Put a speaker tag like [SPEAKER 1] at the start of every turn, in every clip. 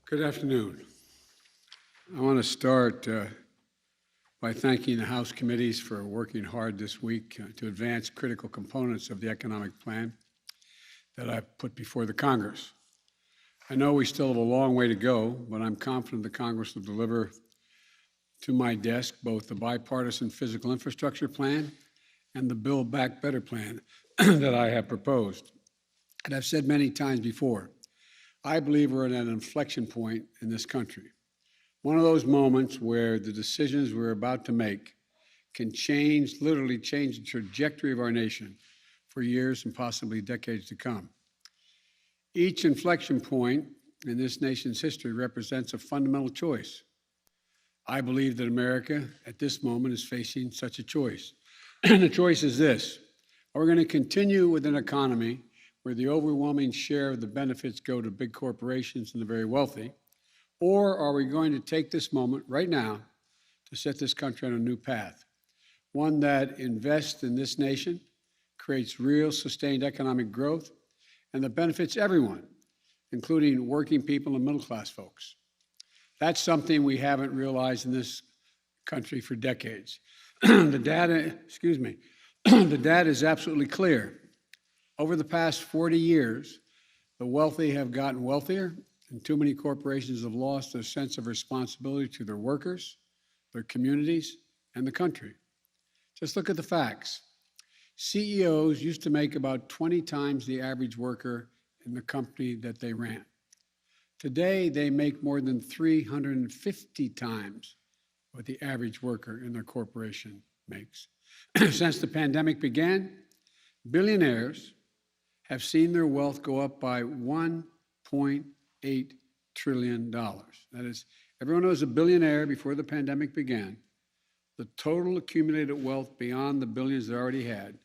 [SPEAKER 1] Good afternoon. I want to start by thanking the House committees for working hard this week to advance critical components of the economic plan that I put before the Congress. I know we still have a long way to go, but I'm confident the Congress will deliver to my desk both the bipartisan physical infrastructure plan and the Build Back Better plan that I have proposed. And I've said many times before, I believe we're at an inflection point in this country. One of those moments where the decisions we're about to make can literally change the trajectory of our nation for years and possibly decades to come. Each inflection point in this nation's history represents a fundamental choice. I believe that America at this moment is facing such a choice. And the choice is this: are we going to continue with an economy where the overwhelming share of the benefits go to big corporations and the very wealthy? Or are we going to take this moment right now to set this country on a new path, one that invests in this nation, creates real sustained economic growth, and that benefits everyone, including working people and middle-class folks? That's something we haven't realized in this country for decades. The data is absolutely clear. Over the past 40 years, the wealthy have gotten wealthier, and too many corporations have lost their sense of responsibility to their workers, their communities, and the country. Just look at the facts. CEOs used to make about 20 times the average worker in the company that they ran. Today, they make more than 350 times what the average worker in their corporation makes. Since the pandemic began, billionaires have seen their wealth go up by $1.8 trillion. That is, everyone was a billionaire before the pandemic began. The total accumulated wealth beyond the billions they already had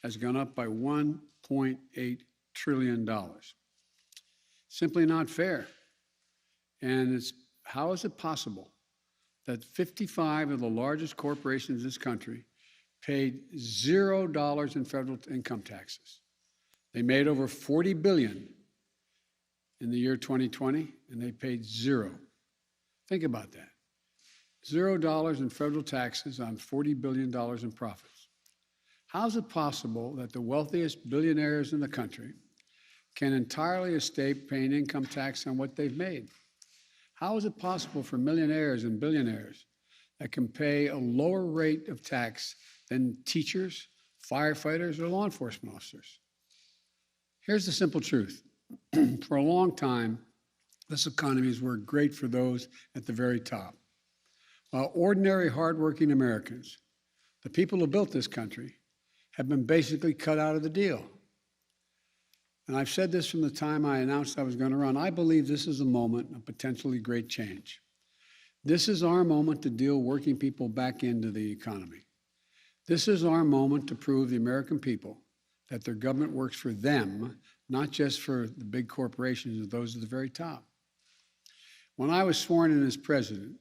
[SPEAKER 1] has gone up by $1.8 trillion. Simply not fair. And how is it possible that 55 of the largest corporations in this country paid $0 in federal income taxes? They made over $40 billion in the year 2020, and they paid zero. Think about that. $0 in federal taxes on $40 billion in profits. How is it possible that the wealthiest billionaires in the country can entirely escape paying income tax on what they've made? How is it possible for millionaires and billionaires that can pay a lower rate of tax than teachers, firefighters, or law enforcement officers? Here's the simple truth. For a long time, this economy has worked great for those at the very top, while ordinary, hardworking Americans, the people who built this country, have been basically cut out of the deal. And I've said this from the time I announced I was going to run. I believe this is a moment of potentially great change. This is our moment to deal working people back into the economy. This is our moment to prove the American people that their government works for them, not just for the big corporations or those at the very top. When I was sworn in as president,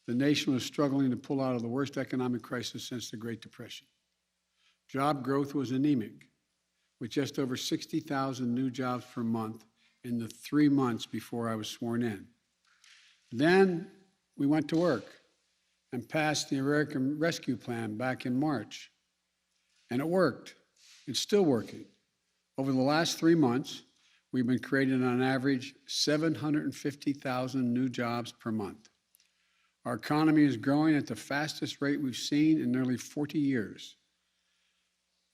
[SPEAKER 1] the nation was struggling to pull out of the worst economic crisis since the Great Depression. Job growth was anemic, with just over 60,000 new jobs per month in the 3 months before I was sworn in. Then we went to work and passed the American Rescue Plan back in March. And it worked. It's still working. Over the last 3 months, we've been creating on average 750,000 new jobs per month. Our economy is growing at the fastest rate we've seen in nearly 40 years.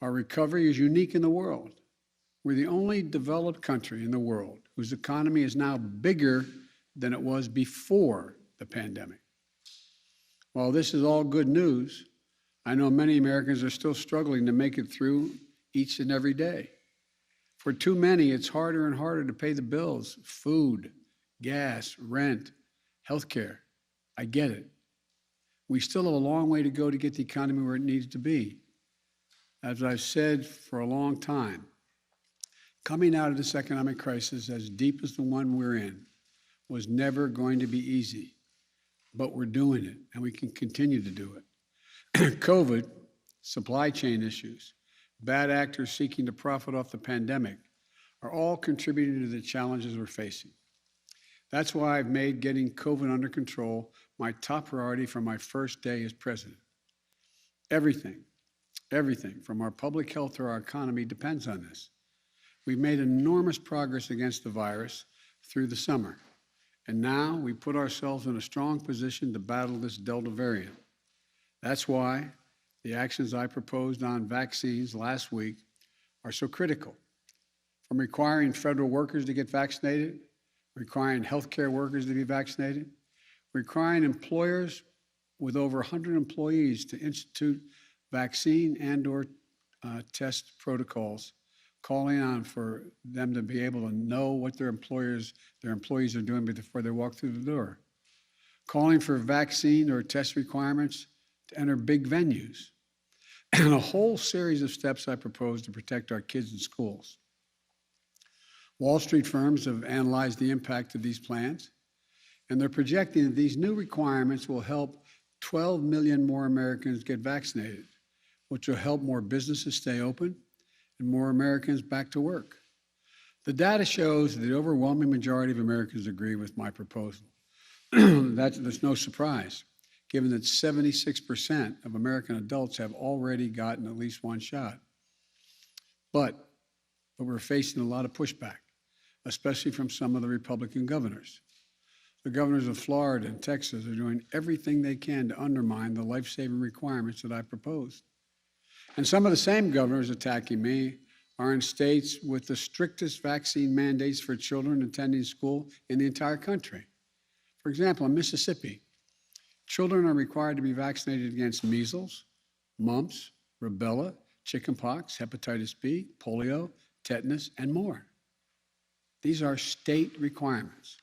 [SPEAKER 1] Our recovery is unique in the world. We're the only developed country in the world whose economy is now bigger than it was before the pandemic. While this is all good news, I know many Americans are still struggling to make it through each and every day. For too many, it's harder and harder to pay the bills: food, gas, rent, healthcare. I get it. We still have a long way to go to get the economy where it needs to be. As I've said for a long time, coming out of this economic crisis as deep as the one we're in was never going to be easy, but we're doing it, and we can continue to do it. COVID, supply chain issues, bad actors seeking to profit off the pandemic are all contributing to the challenges we're facing. That's why I've made getting COVID under control my top priority from my first day as president. Everything, everything from our public health to our economy depends on this. We've made enormous progress against the virus through the summer, and now we put ourselves in a strong position to battle this Delta variant. That's why the actions I proposed on vaccines last week are so critical. From requiring federal workers to get vaccinated, requiring healthcare workers to be vaccinated, requiring employers with over 100 employees to institute vaccine and/or test protocols, calling on for them to be able to know what their employees are doing before they walk through the door, calling for vaccine or test requirements to enter big venues, and a whole series of steps I propose to protect our kids in schools. Wall Street firms have analyzed the impact of these plans, and they're projecting that these new requirements will help 12 million more Americans get vaccinated, which will help more businesses stay open and more Americans back to work. The data shows that the overwhelming majority of Americans agree with my proposal. There's no surprise, given that 76% of American adults have already gotten at least one shot. But we're facing a lot of pushback, especially from some of the Republican governors. The governors of Florida and Texas are doing everything they can to undermine the life-saving requirements that I proposed. And some of the same governors attacking me are in states with the strictest vaccine mandates for children attending school in the entire country. For example, in Mississippi, children are required to be vaccinated against measles, mumps, rubella, chickenpox, hepatitis B, polio, tetanus, and more. These are state requirements.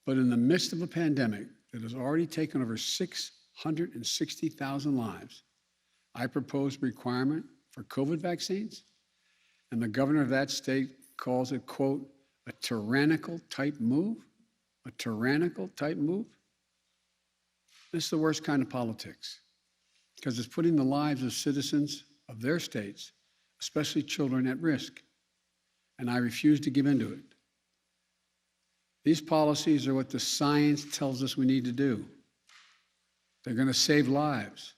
[SPEAKER 1] But in the midst of a pandemic that has already taken over 660,000 lives, I propose a requirement for COVID vaccines, and the governor of that state calls it, quote, a tyrannical type move? A tyrannical type move? This is the worst kind of politics, because it's putting the lives of citizens of their states, especially children, at risk. And I refuse to give in to it. These policies are what the science tells us we need to do. They're going to save lives.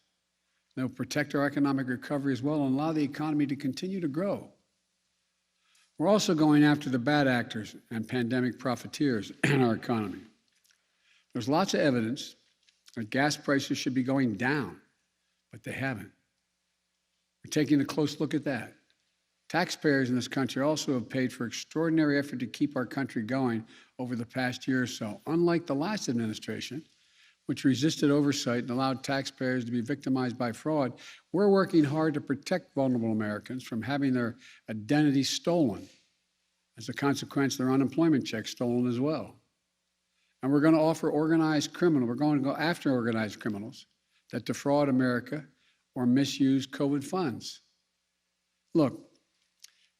[SPEAKER 1] They'll protect our economic recovery as well and allow the economy to continue to grow. We're also going after the bad actors and pandemic profiteers in our economy. There's lots of evidence that gas prices should be going down, but they haven't. We're taking a close look at that. Taxpayers in this country also have paid for extraordinary effort to keep our country going over the past year or so. Unlike the last administration, which resisted oversight and allowed taxpayers to be victimized by fraud, we're working hard to protect vulnerable Americans from having their identity stolen. As a consequence, their unemployment checks stolen as well. And we're going to offer we're going to go after organized criminals that defraud America or misuse COVID funds. Look,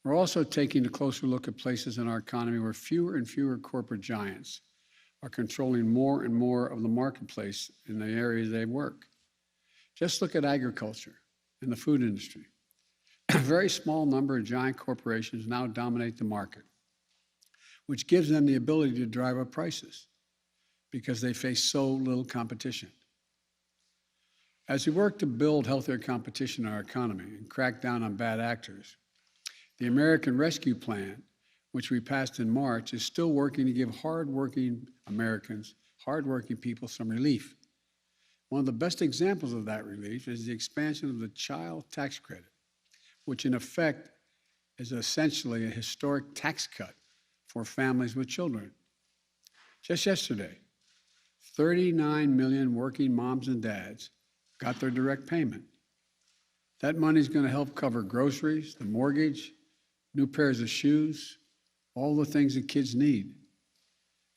[SPEAKER 1] we're also taking a closer look at places in our economy where fewer and fewer corporate giants are controlling more and more of the marketplace in the areas they work. Just look at agriculture and the food industry. A very small number of giant corporations now dominate the market, which gives them the ability to drive up prices because they face so little competition. As we work to build healthier competition in our economy and crack down on bad actors, the American Rescue Plan, which we passed in March, is still working to give hardworking Americans, hardworking people, some relief. One of the best examples of that relief is the expansion of the child tax credit, which in effect is essentially a historic tax cut for families with children. Just yesterday, 39 million working moms and dads got their direct payment. That money is going to help cover groceries, the mortgage, new pairs of shoes, all the things that kids need.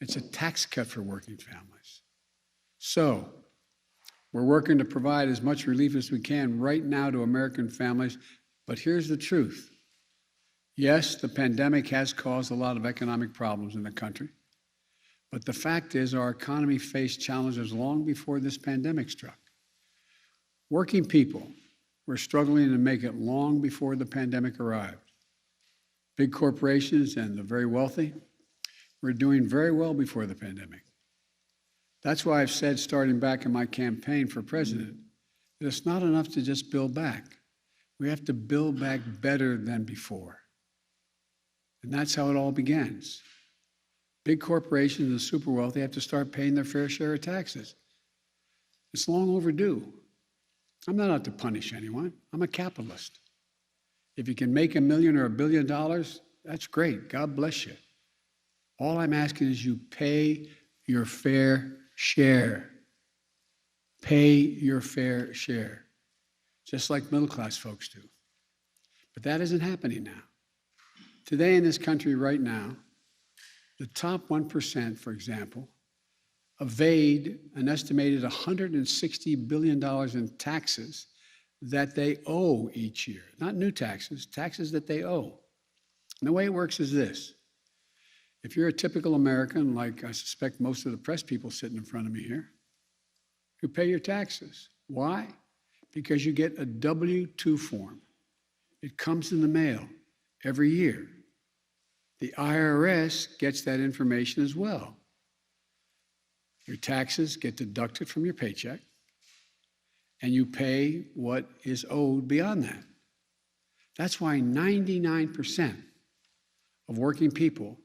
[SPEAKER 1] It's a tax cut for working families. So, we're working to provide as much relief as we can right now to American families, but here's the truth. Yes, the pandemic has caused a lot of economic problems in the country, but the fact is our economy faced challenges long before this pandemic struck. Working people were struggling to make it long before the pandemic arrived. Big corporations and the very wealthy were doing very well before the pandemic. That's why I've said, starting back in my campaign for president, that it's not enough to just build back. We have to build back better than before. And that's how it all begins. Big corporations and the super wealthy have to start paying their fair share of taxes. It's long overdue. I'm not out to punish anyone. I'm a capitalist. If you can make $1 million or $1 billion, that's great. God bless you. All I'm asking is you pay your fair share. Pay your fair share, just like middle-class folks do. But that isn't happening now. Today in this country right now, the top 1%, for example, evade an estimated $160 billion in taxes that they owe each year. Not new taxes, taxes that they owe. And the way it works is this. If you're a typical American, like I suspect most of the press people sitting in front of me here, you pay your taxes. Why? Because you get a W-2 form. It comes in the mail every year. The IRS gets that information as well. Your taxes get deducted from your paycheck, and you pay what is owed beyond that. That's why 99% of working people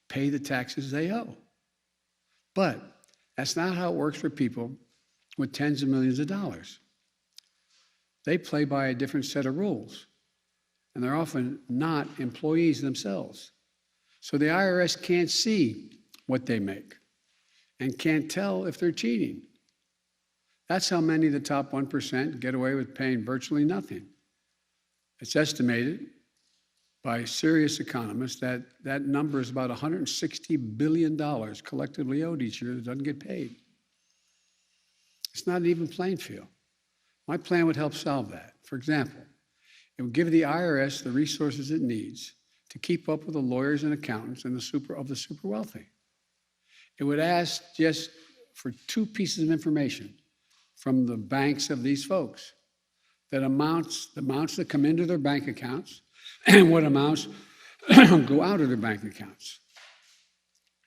[SPEAKER 1] pay the taxes they owe. But that's not how it works for people with tens of millions of dollars. They play by a different set of rules, and they're often not employees themselves. So the IRS can't see what they make and can't tell if they're cheating. That's how many of the top 1% get away with paying virtually nothing. It's estimated by serious economists that that number is about $160 billion collectively owed each year that doesn't get paid. It's not an even playing field. My plan would help solve that. For example, it would give the IRS the resources it needs to keep up with the lawyers and accountants and the super wealthy. It would ask just for 2 pieces of information from the banks of these folks, the amounts that come into their bank accounts and what amounts go out of their bank accounts,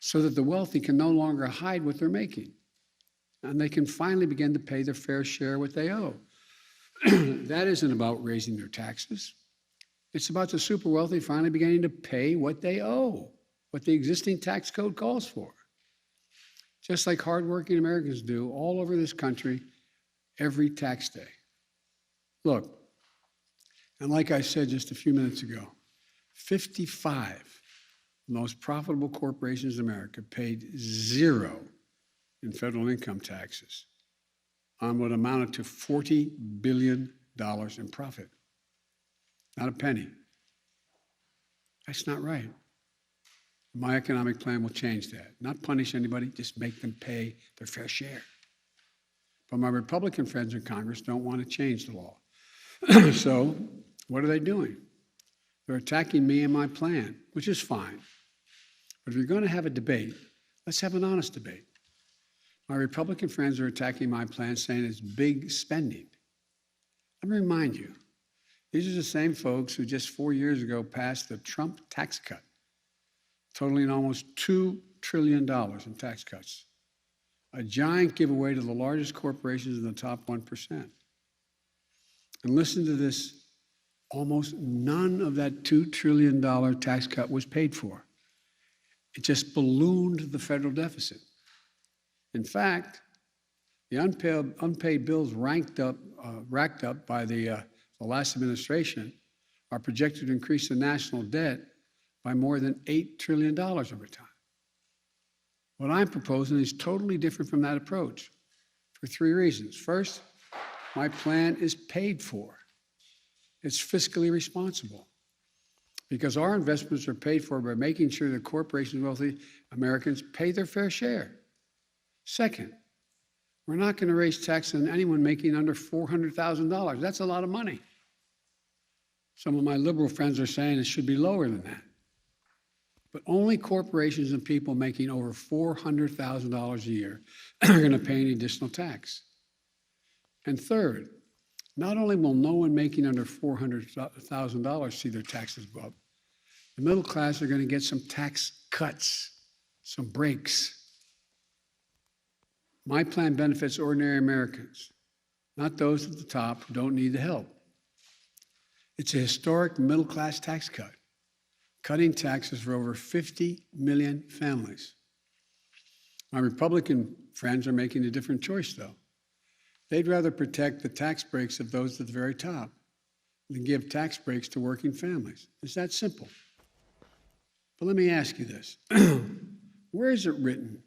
[SPEAKER 1] so that the wealthy can no longer hide what they're making, and they can finally begin to pay their fair share of what they owe. That isn't about raising their taxes. It's about the super wealthy finally beginning to pay what they owe, what the existing tax code calls for. Just like hardworking Americans do all over this country every tax day. Look, and like I said just a few minutes ago, 55 of the most profitable corporations in America paid 0 in federal income taxes on what amounted to $40 billion in profit. Not a penny. That's not right. My economic plan will change that. Not punish anybody, just make them pay their fair share. But my Republican friends in Congress don't want to change the law. So what are they doing? They're attacking me and my plan, which is fine. But if you're going to have a debate, let's have an honest debate. My Republican friends are attacking my plan, saying it's big spending. Let me remind you, these are the same folks who just 4 years ago passed the Trump tax cut, totaling almost $2 trillion in tax cuts, a giant giveaway to the largest corporations in the top 1%. And listen to this, almost none of that $2 trillion tax cut was paid for. It just ballooned the federal deficit. In fact, the unpaid bills racked up by the last administration are projected to increase the national debt by more than $8 trillion over time. What I'm proposing is totally different from that approach for 3 reasons. First, my plan is paid for. It's fiscally responsible because our investments are paid for by making sure that corporations and wealthy Americans pay their fair share. Second, we're not going to raise taxes on anyone making under $400,000. That's a lot of money. Some of my liberal friends are saying it should be lower than that. But only corporations and people making over $400,000 a year are going to pay any additional tax. And third, not only will no one making under $400,000 see their taxes go up, the middle class are going to get some tax cuts. some breaks. My plan benefits ordinary Americans, not those at the top who don't need the help. It's a historic middle-class tax cut, cutting taxes for over 50 million families. My Republican friends are making a different choice, though. They'd rather protect the tax breaks of those at the very top than give tax breaks to working families. It's that simple. But let me ask you this. Where is it written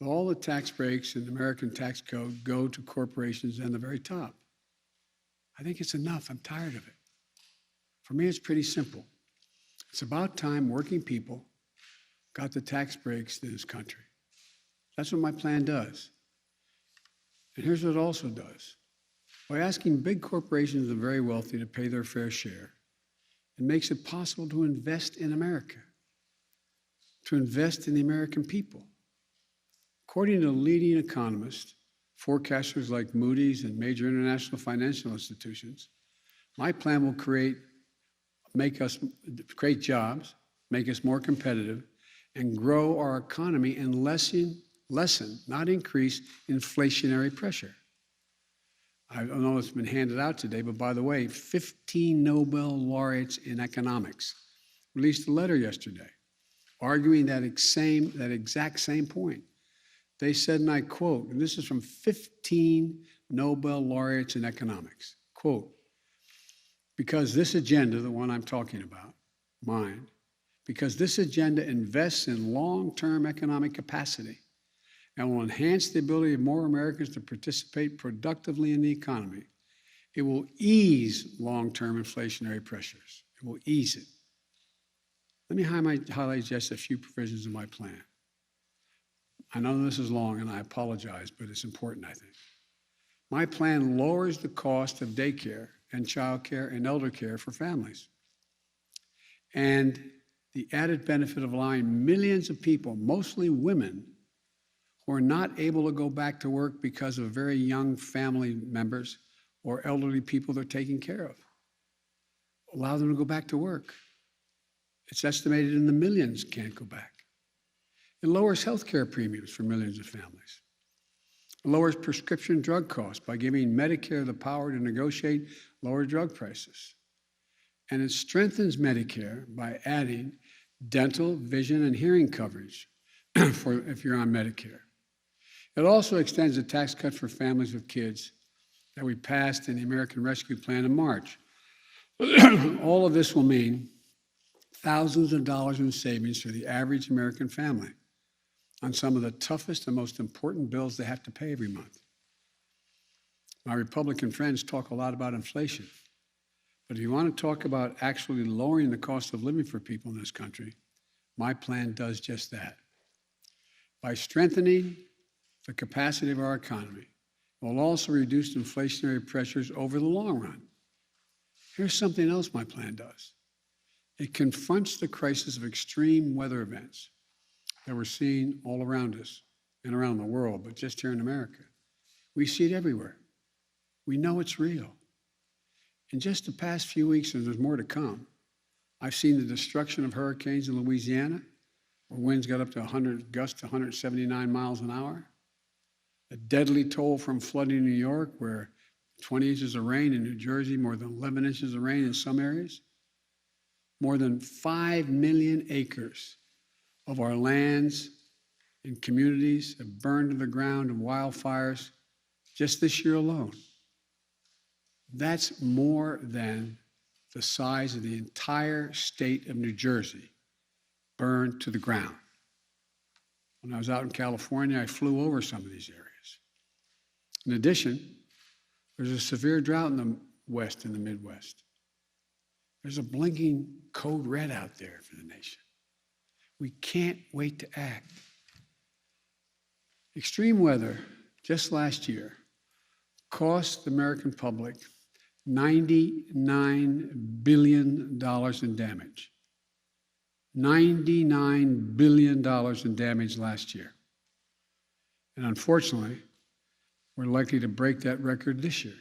[SPEAKER 1] that all the tax breaks in the American tax code go to corporations and the very top? I think it's enough. I'm tired of it. For me, it's pretty simple. It's about time working people got the tax breaks in this country. That's what my plan does. And here's what it also does. By asking big corporations and the very wealthy to pay their fair share, it makes it possible to invest in America, to invest in the American people. According to leading economists, forecasters like Moody's and major international financial institutions, my plan will create jobs, make us more competitive, and grow our economy and lessen, not increase, inflationary pressure. I don't know if it's been handed out today, but by the way, 15 Nobel laureates in economics released a letter yesterday arguing that exact same point. They said, and I quote, and this is from 15 Nobel laureates in economics, quote, because this agenda, the one I'm talking about, mine, because this agenda invests in long-term economic capacity and will enhance the ability of more Americans to participate productively in the economy, it will ease long-term inflationary pressures. It will ease it. Let me highlight just a few provisions of my plan. I know this is long, and I apologize, but it's important, I think. My plan lowers the cost of daycare and childcare and elder care for families. And the added benefit of allowing millions of people, mostly women, who are not able to go back to work because of very young family members or elderly people they're taking care of. Allow them to go back to work. It's estimated in the millions can't go back. It lowers health care premiums for millions of families. It lowers prescription drug costs by giving Medicare the power to negotiate lower drug prices. And it strengthens Medicare by adding dental, vision, and hearing coverage if you're on Medicare. It also extends the tax cut for families with kids that we passed in the American Rescue Plan in March. All of this will mean thousands of dollars in savings for the average American family on some of the toughest and most important bills they have to pay every month. My Republican friends talk a lot about inflation, but if you want to talk about actually lowering the cost of living for people in this country, my plan does just that. By strengthening the capacity of our economy, it will also reduce inflationary pressures over the long run. Here's something else my plan does. It confronts the crisis of extreme weather events that we're seeing all around us and around the world, but just here in America. We see it everywhere. We know it's real. In just the past few weeks, and there's more to come, I've seen the destruction of hurricanes in Louisiana, where winds got up to gusts to 179 miles an hour. A deadly toll from flooding in New York, where 20 inches of rain in New Jersey, more than 11 inches of rain in some areas. More than 5 million acres of our lands and communities have burned to the ground in wildfires just this year alone. That's more than the size of the entire state of New Jersey burned to the ground. When I was out in California, I flew over some of these areas. In addition, there's a severe drought in the West and the Midwest. There's a blinking code red out there for the nation. We can't wait to act. Extreme weather, just last year, cost the American public $99 billion in damage. $99 billion in damage last year. And unfortunately, we're likely to break that record this year.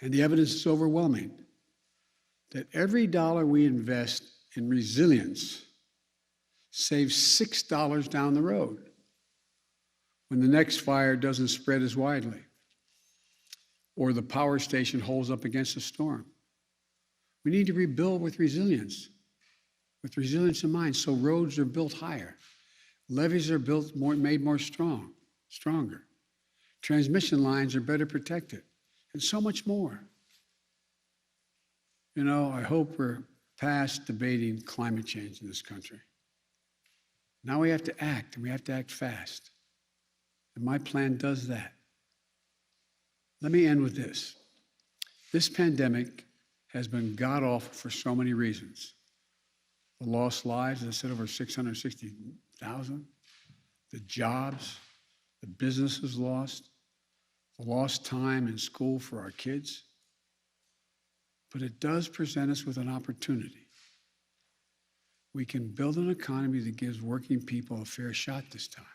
[SPEAKER 1] And the evidence is overwhelming that every dollar we invest in resilience saves $6 down the road when the next fire doesn't spread as widely or the power station holds up against a storm. We need to rebuild with resilience in mind. So roads are built higher. Levees are made more stronger. Transmission lines are better protected, and so much more. You know, I hope we're past debating climate change in this country. Now we have to act, and we have to act fast. And my plan does that. Let me end with this. This pandemic has been god-awful for so many reasons. The lost lives, as I said, over 660,000. The jobs, the businesses lost, the lost time in school for our kids. But it does present us with an opportunity. We can build an economy that gives working people a fair shot this time.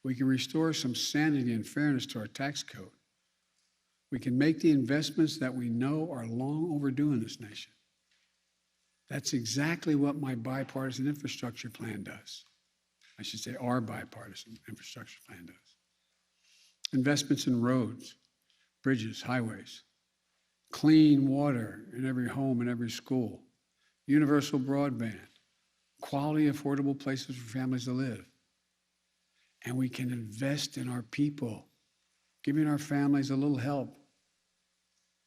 [SPEAKER 1] We can restore some sanity and fairness to our tax code. We can make the investments that we know are long overdue in this nation. That's exactly what my bipartisan infrastructure plan does. I should say our bipartisan infrastructure plan does. Investments in roads, bridges, highways, clean water in every home and every school, universal broadband, quality, affordable places for families to live. And we can invest in our people, giving our families a little help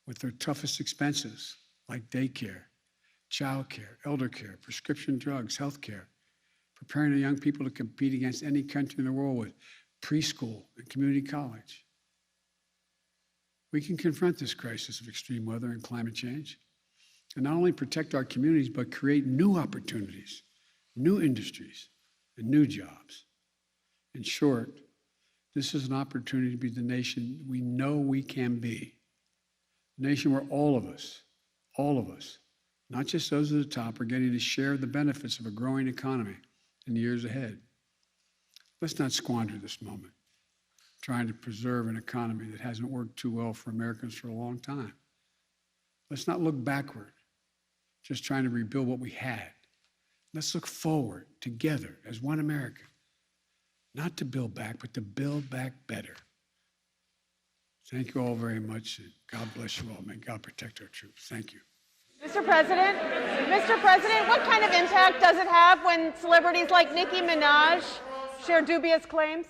[SPEAKER 1] with their toughest expenses, like daycare, childcare, elder care, prescription drugs, health care, preparing our young people to compete against any country in the world with preschool and community college. We can confront this crisis of extreme weather and climate change and not only protect our communities, but create new opportunities, new industries, and new jobs. In short, this is an opportunity to be the nation we know we can be. A nation where all of us, not just those at the top, are getting to share the benefits of a growing economy in the years ahead. Let's not squander this moment trying to preserve an economy that hasn't worked too well for Americans for a long time. Let's not look backward, just trying to rebuild what we had. Let's look forward together as one America, not to build back, but to build back better. Thank you all very much, and God bless you all. May God protect our troops. Thank you.
[SPEAKER 2] Mr. President, what kind of impact does it have when celebrities like Nicki Minaj share dubious claims?